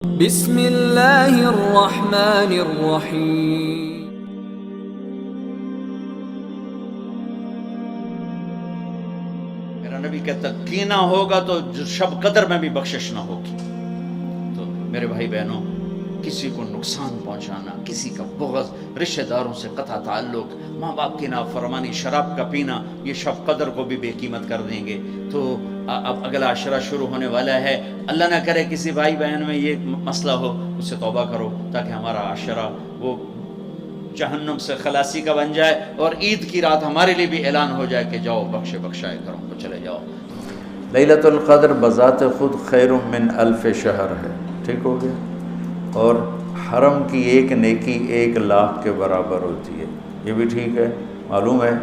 بسم اللہ الرحمن الرحیم۔ میرا نبی کہتا کینہ ہوگا تو شب قدر میں بھی بخشش نہ ہوگی۔ تو میرے بھائی بہنوں، کسی کو نقصان پہنچانا، کسی کا بغض، رشتہ داروں سے قطع تعلق، ماں باپ کی نافرمانی، شراب کا پینا، یہ شب قدر کو بھی بے قیمت کر دیں گے۔ تو اب اگلا عشرہ شروع ہونے والا ہے، اللہ نہ کرے کسی بھائی بہن میں یہ مسئلہ ہو، اس سے توبہ کرو تاکہ ہمارا عشرہ وہ جہنم سے خلاصی کا بن جائے، اور عید کی رات ہمارے لیے بھی اعلان ہو جائے کہ جاؤ بخشے بخشائے گھروں کو چلے جاؤ۔ لیلۃ القدر بذات خود خیر من الف شہر ہے، ٹھیک ہو گیا؟ اور حرم کی ایک نیکی 1,00,000 کے برابر ہوتی ہے، یہ بھی ٹھیک ہے؟ معلوم ہے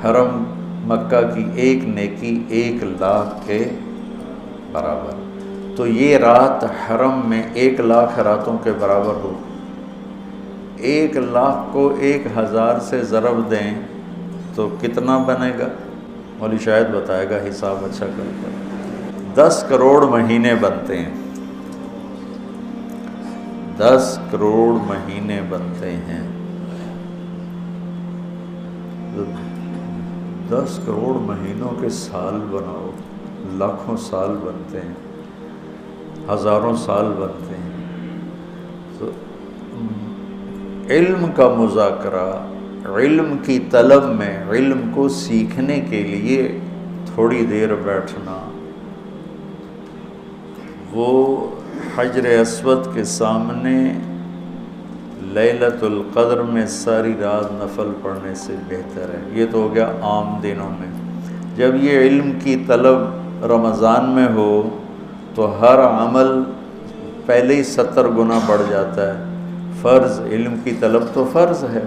حرم مکہ کی ایک نیکی 1,00,000 کے برابر، تو یہ رات حرم میں 1,00,000 راتوں کے برابر ہو۔ 1,00,000 کو 1,000 سے ضرب دیں تو کتنا بنے گا؟ مولوی شاید بتائے گا، حساب اچھا کر کر۔ 10 کروڑ مہینے بنتے ہیں، 10 کروڑ مہینے بنتے ہیں۔ 10 کروڑ مہینوں کے سال بناؤ، لاکھوں سال بنتے ہیں، ہزاروں سال بنتے ہیں۔ تو علم کا مذاکرہ، علم کی طلب میں، علم کو سیکھنے کے لیے تھوڑی دیر بیٹھنا، وہ حجر اسود کے سامنے لیلۃ القدر میں ساری رات نفل پڑھنے سے بہتر ہے۔ یہ تو ہو گیا عام دنوں میں۔ جب یہ علم کی طلب رمضان میں ہو تو ہر عمل پہلے ہی 70 گنا بڑھ جاتا ہے۔ فرض، علم کی طلب تو فرض ہے،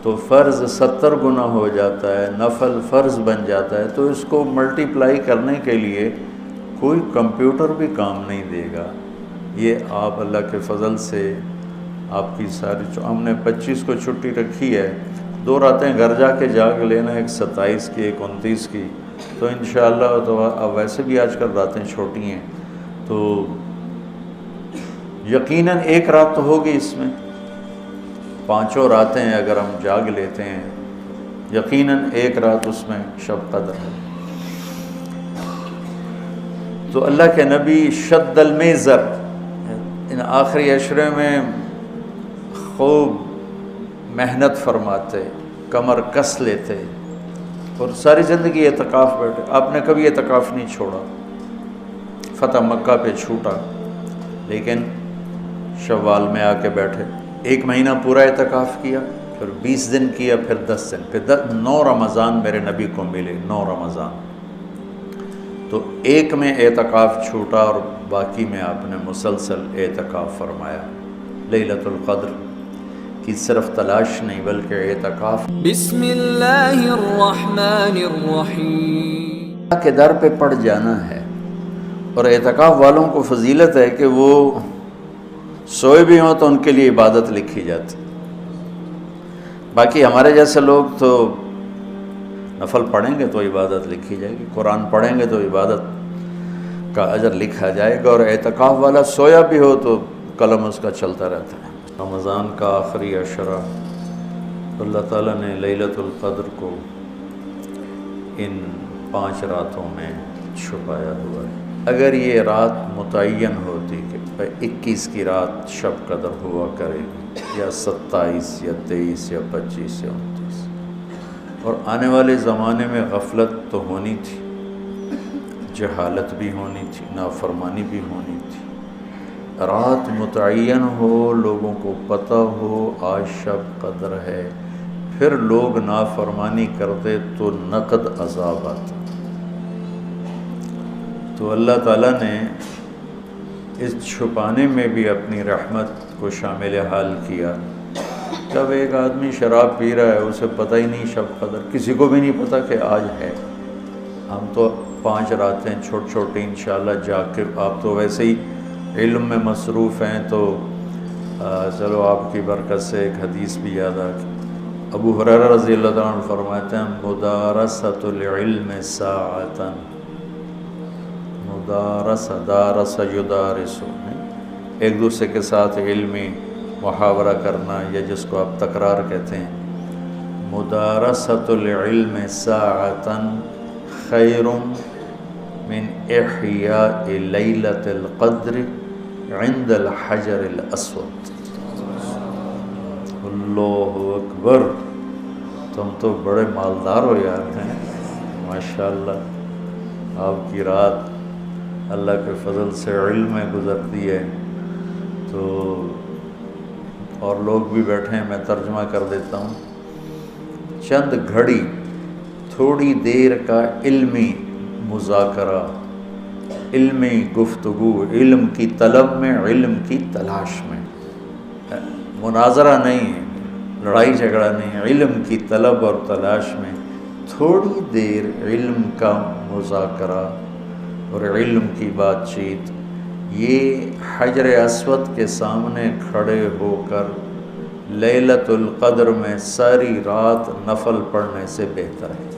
تو فرض 70 گنا ہو جاتا ہے، نفل فرض بن جاتا ہے۔ تو اس کو ملٹیپلائی کرنے کے لیے کوئی کمپیوٹر بھی کام نہیں دے گا۔ یہ آپ اللہ کے فضل سے آپ کی ساری، ہم نے 25 کو چھٹی رکھی ہے، 2 راتیں گھر جا کے جاگ لینا، ایک 27 کی ایک 29 کی، تو انشاءاللہ تو اب ویسے بھی آج کل راتیں چھوٹی ہیں، تو یقیناً ایک رات تو ہوگی اس میں، 5 راتیں اگر ہم جاگ لیتے ہیں، یقیناً ایک رات اس میں شب قدر ہے۔ تو اللہ کے نبی شد المیزر، ان آخری عشرے میں خوب محنت فرماتے، کمر کس لیتے، اور ساری زندگی اعتکاف بیٹھے۔ آپ نے کبھی اعتکاف نہیں چھوڑا، فتح مکہ پہ چھوٹا، لیکن شوال میں آ کے بیٹھے، 1 مہینہ پورا اعتکاف کیا، پھر 20 دن کیا، پھر 10 دن، پھر 9 رمضان میرے نبی کو ملے، 9 رمضان۔ تو 1 میں اعتکاف چھوٹا اور باقی میں آپ نے مسلسل اعتکاف فرمایا۔ لیلۃ القدر کی صرف تلاش نہیں بلکہ اعتکاف۔ بسم اللہ الرحمن الرحیم۔ اللہ کے در پہ پڑ جانا ہے، اور اعتکاف والوں کو فضیلت ہے کہ وہ سوئے بھی ہوں تو ان کے لیے عبادت لکھی جاتی۔ باقی ہمارے جیسے لوگ تو نفل پڑھیں گے تو عبادت لکھی جائے گی، قرآن پڑھیں گے تو عبادت کا اجر لکھا جائے گا، اور اعتکاف والا سویا بھی ہو تو قلم اس کا چلتا رہتا ہے۔ رمضان کا آخری عشرہ، اللہ تعالیٰ نے لیلۃ القدر کو ان 5 راتوں میں چھپایا ہوا ہے۔ اگر یہ رات متعین ہوتی کہ 21 کی رات شب قدر ہوا کرے گی، یا 27 یا 23 یا 25 یا 29، اور آنے والے زمانے میں غفلت تو ہونی تھی، جہالت بھی ہونی تھی، نافرمانی بھی ہونی تھی، رات متعین ہو، لوگوں کو پتہ ہو آج شب قدر ہے، پھر لوگ نافرمانی کرتے تو نقد عذاب آتا۔ تو اللہ تعالیٰ نے اس چھپانے میں بھی اپنی رحمت کو شامل حال کیا۔ جب ایک آدمی شراب پی رہا ہے، اسے پتہ ہی نہیں شب قدر، کسی کو بھی نہیں پتہ کہ آج ہے۔ ہم تو 5 راتیں چھوٹی چھوٹی انشاءاللہ جاگ کے، آپ تو ویسے ہی علم میں مصروف ہیں، تو چلو آپ کی برکت سے ایک حدیث بھی یاد آ گئی۔ ابو ہریرہ رضی اللہ تعالیٰ عنہ فرماتے ہیں، مدارسۃ العلم ساعۃ، مدارس دارس یدارس، ایک دوسرے کے ساتھ علمی محاورہ کرنا یا جس کو آپ تکرار کہتے ہیں. مدارست العلم ساعتاً خیر من احیاء لیلۃ القدر عند الحجر الاسود. اللہ اکبر، تم تو بڑے مالدار ہو یار ہیں ماشاءاللہ. آپ کی رات اللہ کے فضل سے علم میں گزرتی ہے. تو اور لوگ بھی بیٹھے ہیں، میں ترجمہ کر دیتا ہوں. چند گھڑی تھوڑی دیر کا علمی مذاکرہ، علمی گفتگو، علم کی طلب میں، علم کی تلاش میں، مناظرہ نہیں، لڑائی جھگڑا نہیں، علم کی طلب اور تلاش میں تھوڑی دیر علم کا مذاکرہ اور علم کی بات چیت، یہ حجر اسود کے سامنے کھڑے ہو کر لیلۃ القدر میں ساری رات نفل پڑھنے سے بہتر ہے.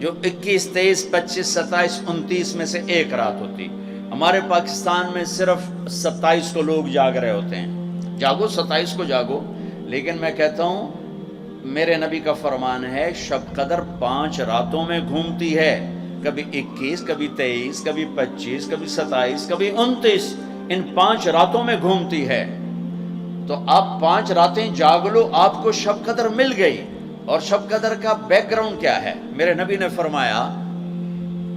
جو 21 23 25 27 29 میں سے ایک رات ہوتی. ہمارے پاکستان میں صرف 27 کو لوگ جاگ رہے ہوتے ہیں. جاگو 27 کو جاگو، لیکن میں کہتا ہوں میرے نبی کا فرمان ہے شب قدر 5 راتوں میں گھومتی ہے. کبھی 21، کبھی 23، کبھی 25، کبھی 27، کبھی 29، ان 5 راتوں میں گھومتی ہے. تو آپ 5 راتیں جاگ لو، آپ کو شب قدر مل گئی. اور شب قدر کا بیک گراؤنڈ کیا ہے؟ میرے نبی نے فرمایا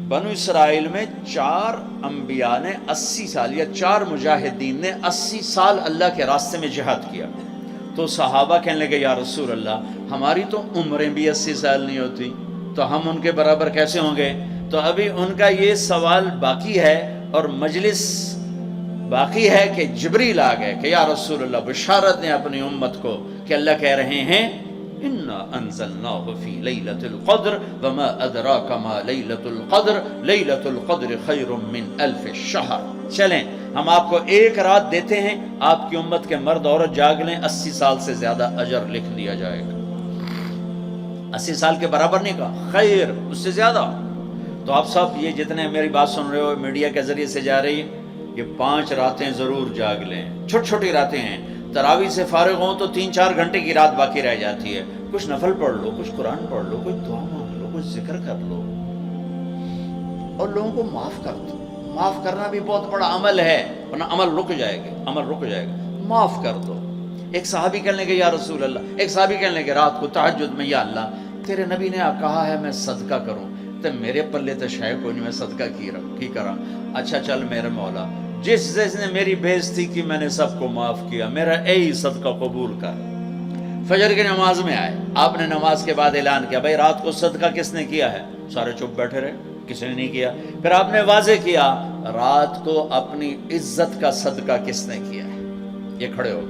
بنو اسرائیل میں 4 انبیاء نے 80 سال یا 4 مجاہدین نے 80 سال اللہ کے راستے میں جہاد کیا. تو صحابہ کہنے لگے یا رسول اللہ ہماری تو عمریں بھی 80 سال نہیں ہوتی، تو ہم ان کے برابر کیسے ہوں گے؟ تو ابھی ان کا یہ سوال باقی ہے اور مجلس باقی ہے کہ جبریل آ گئے کہ یا رسول اللہ بشارت دیں اپنی امت کو کہ اللہ کہہ رہے ہیں اِنَّا أَنزَلْنَاهُ فِي لَيْلَةِ الْقَدْرِ وَمَا أَدْرَاكَ مَا لَيْلَةُ الْقَدْرِ لَيْلَةُ الْقَدْرِ خَيْرٌ مِّنْ أَلْفِ الشَّهْرِ. چلیں ہم آپ کو ایک رات دیتے ہیں، آپ کی امت کے مرد عورت جاگ لیں، 80 سال سے زیادہ اجر لکھ دیا جائے گا. 80 سال کے برابر نہیں کہا، خیر اس سے زیادہ. تو آپ سب یہ جتنے میری بات سن رہے ہو میڈیا کے ذریعے سے جا رہی ہے، یہ 5 راتیں ضرور جاگ لیں. چھوٹی چھوٹی راتیں ہیں. تراویح سے فارغ ہوں تو 3-4 گھنٹے کی رات باقی رہ جاتی ہے. کچھ نفل پڑھ لو، کچھ قرآن پڑھ لو، کچھ دعا مانگ لو، کچھ ذکر کر لو اور لوگوں کو معاف کر دو. معاف کرنا بھی بہت بڑا عمل ہے، ورنہ عمل رک جائے گا، عمل رک جائے گا. معاف کر دو. ایک صحابی کہنے لگے یا رسول اللہ، ایک صحابی کہنے لگے رات کو تہجد میں یا اللہ تیرے نبی نے کہا ہے میں صدقہ کروں، تو میرے پلے تو شاید کوئی نہیں، میں صدقہ کی کرا. اچھا چل میرے مولا، جس نے میری بےعزتی کی میں نے سب کو معاف کیا، میرا اے صدقہ قبول کر. فجر کی نماز میں آئے، آپ نے نماز کے بعد اعلان کیا بھائی رات کو صدقہ کس نے کیا ہے؟ سارے چپ بیٹھے رہے، کسی نے نہیں کیا. پھر آپ نے واضح کیا رات کو اپنی عزت کا صدقہ کس نے کیا ہے؟ یہ کھڑے ہو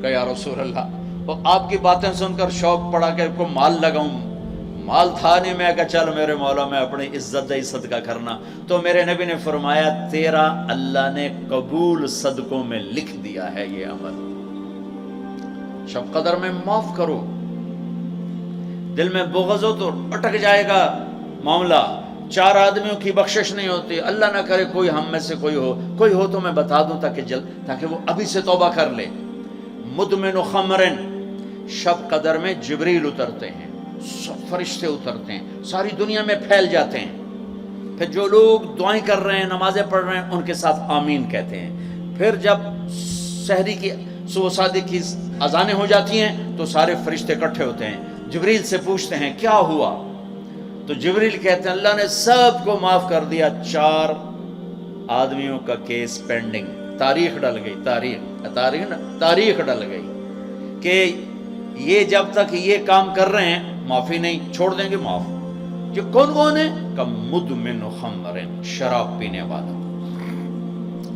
کہ یا رسول اللہ. وہ آپ کی باتیں سن کر شوق پڑا کہ کو مال لگاؤں، مال تھا نہیں. میں کہا چل میرے مولا میں اپنی عزت دے صدقہ کرنا. تو میرے نبی نے فرمایا تیرا اللہ نے قبول صدقوں میں لکھ دیا ہے یہ عمل. شب قدر میں معاف کرو. دل میں بغض ہو تو اٹک جائے گا معاملہ. 4 آدمیوں کی بخشش نہیں ہوتی. اللہ نہ کرے کوئی ہم میں سے کوئی ہو تو میں بتا دوں تاکہ وہ ابھی سے توبہ کر لے. مدمن خمرن، شب قدر میں جبریل اترتے ہیں، سب فرشتے اترتے ہیں، ساری دنیا میں پھیل جاتے ہیں. پھر جو لوگ دعائیں کر رہے ہیں، نمازیں پڑھ رہے ہیں، ان کے ساتھ آمین کہتے ہیں. پھر جب سحری کی صبح صادق کی اذانیں ہو جاتی ہیں تو سارے فرشتے اکٹھے ہوتے ہیں. جبریل سے پوچھتے ہیں کیا ہوا؟ تو جبریل کہتے ہیں اللہ نے سب کو معاف کر دیا، 4 آدمیوں کا کیس پینڈنگ. تاریخ ڈل گئی، تاریخ ڈل گئی کہ یہ جب تک یہ کام کر رہے ہیں معافی نہیں، چھوڑ دیں گے معاف. کہ کون ہے؟ کہ مدمن خمر، شراب پینے والا،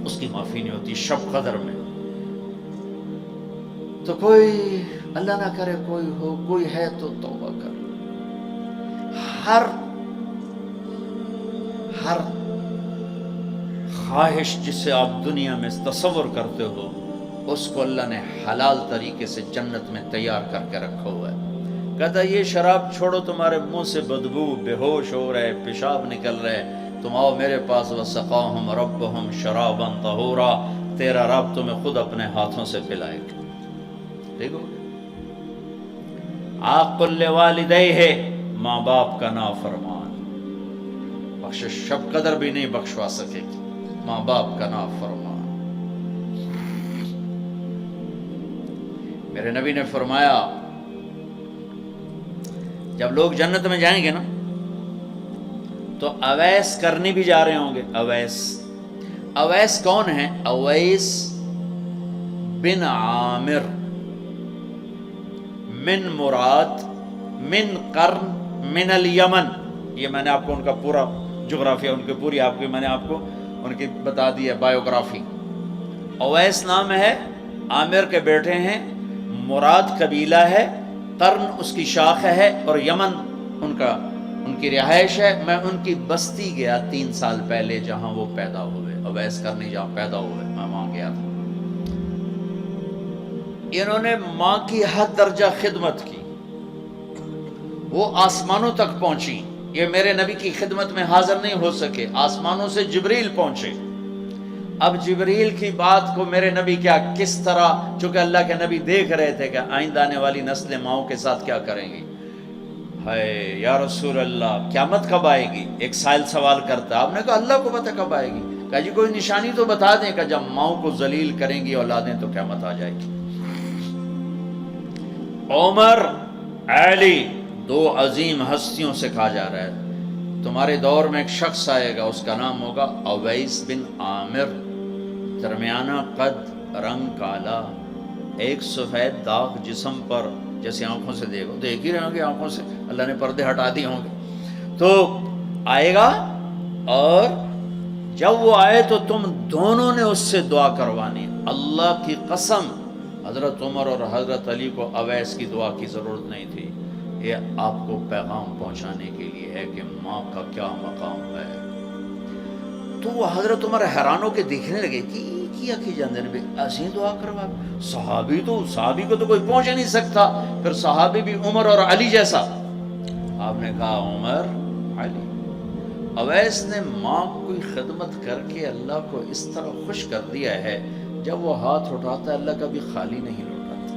اس کی معافی نہیں ہوتی شب قدر میں. تو کوئی اللہ نہ کرے کوئی ہے تو توبہ کر. ہر خواہش جسے آپ دنیا میں تصور کرتے ہو اس کو اللہ نے حلال طریقے سے جنت میں تیار کر کے رکھا ہوا ہے. کہتا یہ شراب چھوڑو، تمہارے منہ سے بدبو، بے ہوش ہو رہے، پیشاب نکل رہے، تم آؤ میرے پاس. وسقاہم ربہم شرابا طہورا، تیرا رب تمہیں خود اپنے ہاتھوں سے پلائے گا. ٹھیک ہو گیا. عاق لوالدیہ، ماں باپ کا نافرمان، بخشش شب قدر بھی نہیں بخشوا سکے گی ماں باپ کا نافرمان. میرے نبی نے فرمایا جب لوگ جنت میں جائیں گے نا تو اویس کرنی بھی جا رہے ہوں گے. اویس کون ہیں؟ اویس بن عامر من مراد من قرن من الیمن. یہ میں نے آپ کو ان کا پورا جغرافیہ، ان کی پوری آپ کی میں نے آپ کو ان کی بتا دی ہے بایوگرافی. اویس نام ہے، عامر کے بیٹے ہیں، مراد قبیلہ ہے، قرن اس کی شاخ ہے، اور یمن ان کی رہائش ہے. میں ان کی بستی گیا 3 سال پہلے جہاں وہ پیدا ہوئے. اویس کرنی جہاں پیدا ہوئے میں وہاں گیا تھا. انہوں نے ماں کی حد درجہ خدمت کی، وہ آسمانوں تک پہنچی. یہ میرے نبی کی خدمت میں حاضر نہیں ہو سکے، آسمانوں سے جبریل پہنچے. اب جبریل کی بات کو میرے نبی کس طرح، چونکہ اللہ کے نبی دیکھ رہے تھے کہ آئندہ آنے والی نسلیں ماؤں کے ساتھ کیا کریں گی. ہے یا رسول اللہ قیامت کب آئے گی؟ ایک سائل سوال کرتا. آپ نے کہا اللہ کو پتہ کب آئے گی. کہا جی کوئی نشانی تو بتا دیں کہ جب ماؤں کو ذلیل کریں گی اولادیں تو قیامت آ جائے گی. عمر، علی، 2 عظیم ہستیوں سے کہا جا رہا ہے تمہارے دور میں ایک شخص آئے گا، اس کا نام ہوگا اویس بن عامر. درمیانہ قد، رنگ کالا، ایک سفید داغ جسم پر، جیسے آنکھوں سے دیکھو دیکھ ہی رہے ہوں گے، آنکھوں سے اللہ نے پردے ہٹا دیے ہوں گے. تو آئے گا، اور جب وہ آئے تو تم دونوں نے اس سے دعا کروانی. اللہ کی قسم حضرت عمر اور حضرت علی کو اویس کی دعا کی ضرورت نہیں تھی. یہ آپ کو پیغام پہنچانے کے لیے ہے کہ ماں کا کیا مقام ہے. تو وہ حضرت عمر حیران ہو کے دیکھنے لگے کہ کیا کی جاندے نے ایسی دعا کروا. صحابی کو تو کوئی پہنچ نہیں سکتا، پھر صحابی بھی عمر اور علی جیسا. آپ نے کہا عمر، علی. اویس نے ماں کی خدمت کر کے اللہ کو اس طرح خوش کر دیا ہے، جب وہ ہاتھ اٹھاتا ہے اللہ کبھی خالی نہیں لوٹاتا.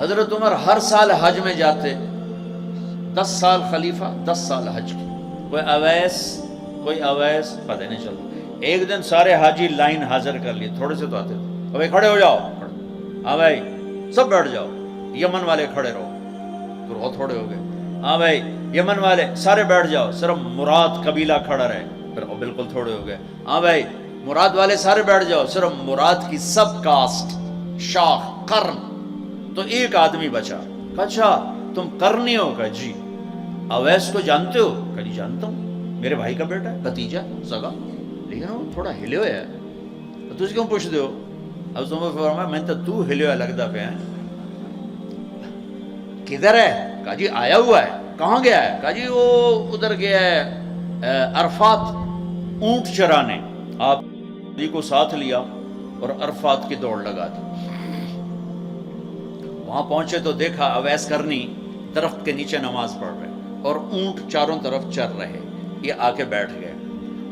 حضرت عمر ہر سال حج میں جاتے، 10 سال خلیفہ، 10 سال حج کی. کوئی اویس پتہ نہیں چلتا. ایک دن سارے حاجی لائن حاضر کر لیے، تھوڑے سے تو آتے تھے. بھائی کھڑے ہو جاؤ، ہاں بھائی سب بیٹھ جاؤ. یمن والے کھڑے رہو، تو بہت تھوڑے ہو گئے. ہاں بھائی یمن والے سارے بیٹھ جاؤ، صرف مراد قبیلہ کھڑا رہے، پھر بالکل تھوڑے ہو گئے. ہاں بھائی مراد والے سارے بیٹھ جاؤ، صرف مراد کی سب کاسٹ، شاخ، قرن. تو ایک آدمی بچا. اچھا تم قرنی ہو؟ کہا جی. اویس کو جانتے ہو؟ کہا جی جانتا ہوں، میرے بھائی کا بیٹا ہے، بھتیجا سگا. لیکن وہ تھوڑا ہلے ہوئے ہے، تجھ کیوں پوچھ دے ہو؟ اب تمہیں فرمایا میں تو ہلے ہوئے لگتا پہ ہیں. کدھر ہے؟ کہا جی آیا ہوا ہے. کہاں گیا ہے؟ کہا جی وہ ادھر گیا ہے عرفات اونٹ چرانے. آپ جی کو ساتھ لیا اور عرفات کی دوڑ لگا دی. وہاں پہنچے تو دیکھا اویس کرنی درخت کے نیچے نماز پڑھ رہے اور اونٹ چاروں طرف چر رہے. یہ آ کے بیٹھ گئے.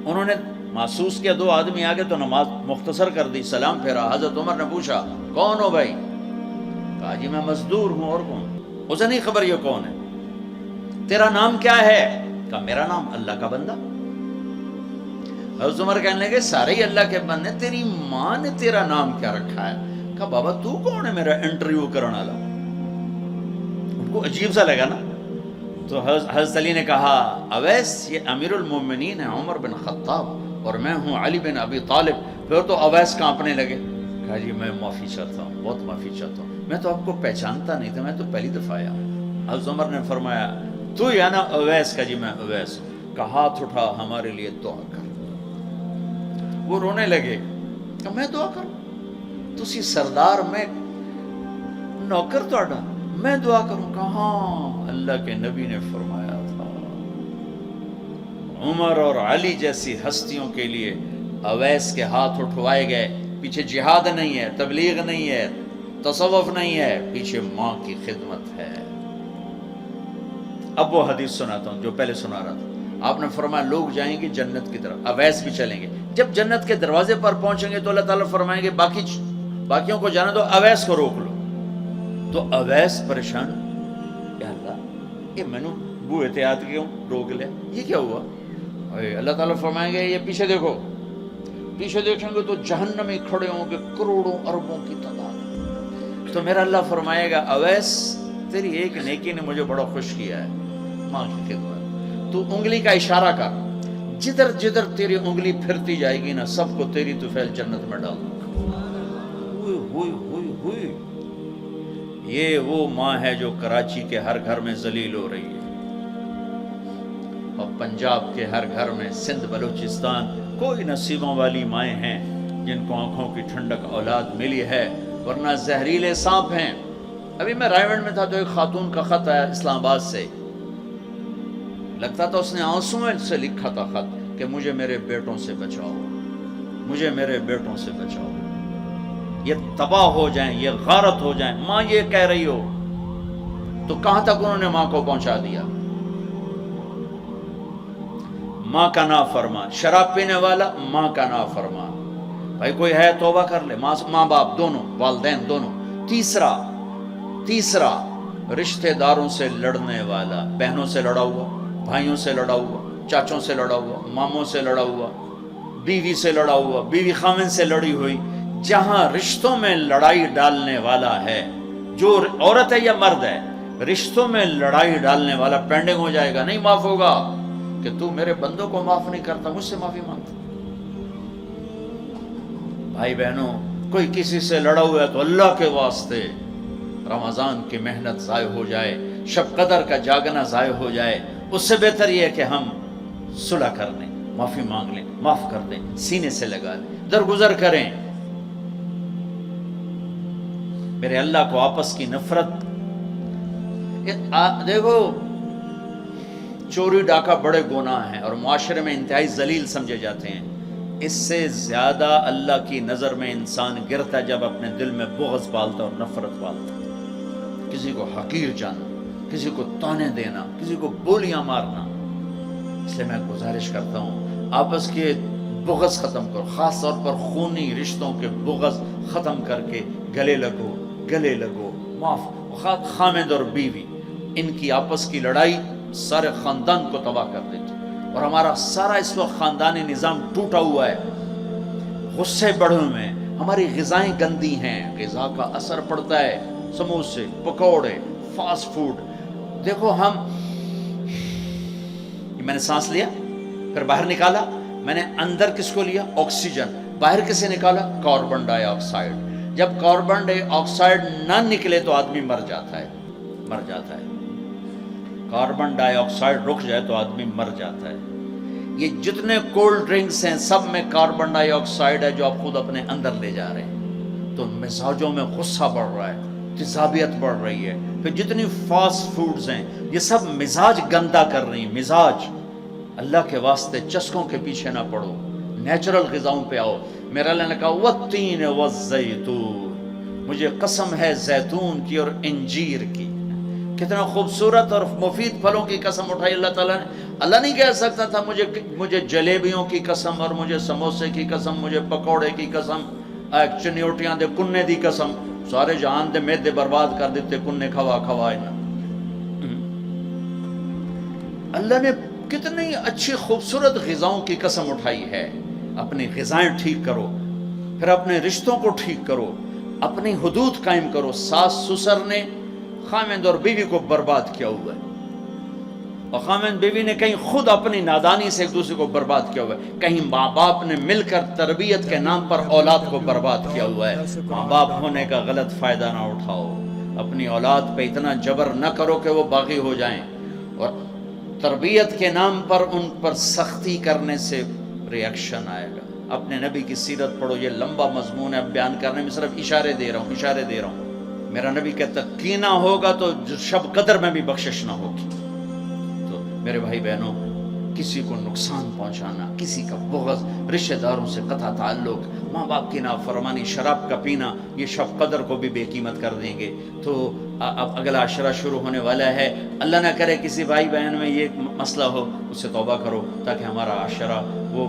انہوں نے محسوس کیا 2 آدمی آگے تو نماز مختصر کر دی، سلام پھیرا. حضرت عمر نے پوچھا کون ہو بھائی؟ کہا جی میں مزدور ہوں. اور کون؟ اسے نہیں خبر یہ کون ہے. تیرا نام کیا ہے؟ کہا میرا نام اللہ کا بندہ. حضرت عمر کہنے لگے سارے ہی اللہ کے بندے، تیری ماں نے تیرا نام کیا رکھا ہے؟ کہا بابا تو کون ہے میرا انٹرویو کرنے والا؟ ان کو عجیب سا لگا نا. تو حضرت علی نے کہا اویس یہ امیر المومنین ہے عمر بن خطاب، اور میں ہوں علی بن ابی طالب. پھر تو اویس کانپنے لگے. کہا جی میں معافی چاہتا ہوں، بہت معافی چاہتا ہوں، میں تو آپ کو پہچانتا نہیں تھا، میں تو پہلی دفعہ آیا. حضرت عمر نے فرمایا تو یا نا اویس؟ کا جی میں اویس ہوں. کہا ہاتھ اٹھا ہمارے لیے دعا کر. وہ رونے لگے. کہ میں دعا کروں؟ تسی سردار، میں نوکر توڑا، میں دعا کروں؟ کہاں اللہ کے نبی نے فرمایا تھا عمر اور علی جیسی ہستیوں کے لیے اویس کے ہاتھ اٹھوائے گئے. پیچھے جہاد نہیں ہے، تبلیغ نہیں ہے، تصوف نہیں ہے، پیچھے ماں کی خدمت ہے. اب وہ حدیث سناتا ہوں جو پہلے سنا رہا تھا. آپ نے فرمایا لوگ جائیں گے جنت کی طرف، اویس بھی چلیں گے. جب جنت کے دروازے پر پہنچیں گے تو اللہ تعالیٰ فرمائیں گے باقیوں کو جانے دو، اویس کو روک لو. تو اویس پریشان، یا اللہ یہ میں نے بو احتیاط کیوں روک لیا، یہ کیا ہوا؟ اللہ تعالیٰ فرمائیں گے یہ پیچھے دیکھو. پیچھے دیکھیں گے تو جہنم میں کھڑے ہوں گے کروڑوں اربوں کی تعداد. تو میرا اللہ فرمائے گا اویس تیری ایک نیکی نے مجھے بڑا خوش کیا ہے، ماں کی خدمت. تو انگلی کا اشارہ کر، جدھر جدھر تیری انگلی پھرتی جائے گی نا سب کو تیری طفیل جنت میں ڈال دوں. ہوئی ہوئی ہوئی. یہ وہ ماں ہے جو کراچی کے ہر گھر میں ذلیل ہو رہی ہے، اور پنجاب کے ہر گھر میں، سندھ بلوچستان کوئی نصیبوں والی مائیں ہیں جن کو آنکھوں کی ٹھنڈک اولاد ملی ہے، ورنہ زہریلے سانپ ہیں. ابھی میں رائے گنج میں تھا تو ایک خاتون کا خط آیا اسلام آباد سے، لگتا تھا اس نے آنسوں سے لکھا تھا خط کہ مجھے میرے بیٹوں سے بچاؤ، مجھے میرے بیٹوں سے بچاؤ، یہ تباہ ہو جائیں، یہ غارت ہو جائیں. ماں یہ کہہ رہی ہو تو کہاں تک انہوں نے ماں کو پہنچا دیا؟ ماں کا نافرمان، شراب پینے والا ماں کا نافرمان. بھائی کوئی ہے توبہ کر لے. ماں باپ دونوں، والدین دونوں. تیسرا رشتہ داروں سے لڑنے والا، بہنوں سے لڑا ہوا، بھائیوں سے لڑا ہوا، چاچوں سے لڑا ہوا، ماموں سے لڑا ہوا، بیوی سے لڑا ہوا، بیوی خامن سے لڑی ہوئی. جہاں رشتوں میں لڑائی ڈالنے والا ہے، جو عورت ہے یا مرد ہے، رشتوں میں لڑائی ڈالنے والا پینڈنگ ہو جائے گا، نہیں معاف ہوگا کہ تو میرے بندوں کو معاف نہیں کرتا، مجھ سے معافی مانگتا. بھائی بہنوں، کوئی کسی سے لڑا ہوا ہے تو اللہ کے واسطے رمضان کی محنت ضائع ہو جائے، شب قدر کا جاگنا ضائع ہو جائے، اس سے بہتر یہ ہے کہ ہم صلح کر لیں، معافی مانگ لیں، معاف کر دیں، سینے سے لگا لیں، درگزر کریں. میرے اللہ کو آپس کی نفرت، دیکھو چوری ڈاکہ بڑے گناہ ہیں اور معاشرے میں انتہائی ذلیل سمجھے جاتے ہیں. اس سے زیادہ اللہ کی نظر میں انسان گرتا ہے جب اپنے دل میں بغض پالتا اور نفرت پالتا، کسی کو حقیر جاننا، کسی کو تانے دینا، کسی کو بولیاں مارنا. اس لیے میں گزارش کرتا ہوں آپس کے بغض ختم کرو، خاص طور پر خونی رشتوں کے بغض ختم کر کے گلے لگو، معاف. خامد اور بیوی، ان کی آپس کی لڑائی سارے خاندان کو تباہ کر دیتی، اور ہمارا سارا اس وقت خاندانی نظام ٹوٹا ہوا ہے، غصے بڑھے ہوئے ہیں، ہماری غذائیں گندی ہیں، غذا کا اثر پڑتا ہے، سموسے، پکوڑے، فاسٹ فوڈ. دیکھو میں نے سانس لیا پھر باہر نکالا، میں نے اندر کس کو لیا؟ آکسیجن. باہر کسے نکالا؟ کاربن ڈائی آکسائڈ. جب کاربن ڈائی آکسائڈ نہ نکلے تو آدمی مر جاتا ہے. کاربن ڈائی آکسائڈ رک جائے تو آدمی مر جاتا ہے. یہ جتنے کولڈ ڈرنکس ہیں سب میں کاربن ڈائی آکسائڈ ہے جو آپ خود اپنے اندر لے جا رہے ہیں. تو مزاجوں میں غصہ بڑھ رہا ہے، تیزابیت بڑھ رہی ہے. پھر جتنی فاسٹ فوڈز ہیں یہ سب مزاج گندا کر رہی ہیں. مزاج، اللہ کے واسطے چسکوں کے پیچھے نہ پڑو، نیچرل غذاؤں پہ آؤ. میرا اللہ نے کہا والتین والزیتون، مجھے قسم ہے زیتون کی اور انجیر کی. کتنا خوبصورت اور مفید پھلوں کی قسم اٹھائی اللہ تعالیٰ نے. اللہ نہیں کہہ سکتا تھا مجھے جلیبیوں کی قسم اور مجھے سموسے کی قسم، مجھے پکوڑے کی قسم، چنیوٹیاں دے کنے دی قسم. سارے جہان دے میدے برباد کر دیتے کنے کھوا نا. اللہ نے کتنی اچھی خوبصورت غذاؤں کی قسم اٹھائی ہے. اپنی غذائیں ٹھیک کرو، پھر اپنے رشتوں کو ٹھیک کرو، اپنی حدود قائم کرو. ساس سسر نے خامند اور بیوی کو برباد کیا ہوا ہے، اور خامند بیوی نے کہیں خود اپنی نادانی سے ایک دوسرے کو برباد کیا ہوا ہے، کہیں ماں باپ نے مل کر تربیت کے نام پر اولاد کو برباد کیا ہوا ہے. ماں باپ ہونے کا غلط فائدہ نہ اٹھاؤ، اپنی اولاد پہ اتنا جبر نہ کرو کہ وہ باغی ہو جائیں، اور تربیت کے نام پر ان پر سختی کرنے سے ریاکشن آئے گا. اپنے نبی کی سیرت پڑھو، یہ لمبا مضمون ہے، بیان کرنے میں صرف اشارے دے رہا ہوں. میرا نبی کہتا کینہ ہوگا تو شب قدر میں بھی بخشش نہ ہوگی. تو میرے بھائی بہنوں، کسی کو نقصان پہنچانا، کسی کا بغض، رشتہ داروں سے قطع تعلق، ماں باپ کی نافرمانی، شراب کا پینا، یہ شب قدر کو بھی بے قیمت کر دیں گے. تو اب اگلا عشرہ شروع ہونے والا ہے. اللہ نہ کرے کسی بھائی بہن میں یہ مسئلہ ہو، اس سے توبہ کرو تاکہ ہمارا عشرہ وہ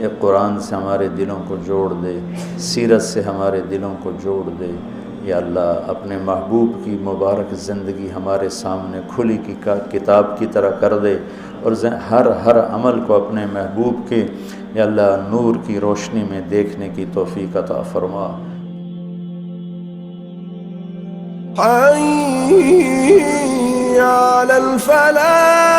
یہ قرآن سے ہمارے دلوں کو جوڑ دے، سیرت سے ہمارے دلوں کو جوڑ دے۔ یا اللہ اپنے محبوب کی مبارک زندگی ہمارے سامنے کھلی کی کتاب کی طرح کر دے، اور ہر عمل کو اپنے محبوب کے یا اللہ نور کی روشنی میں دیکھنے کی توفیق عطا فرما۔ حي على الفلاح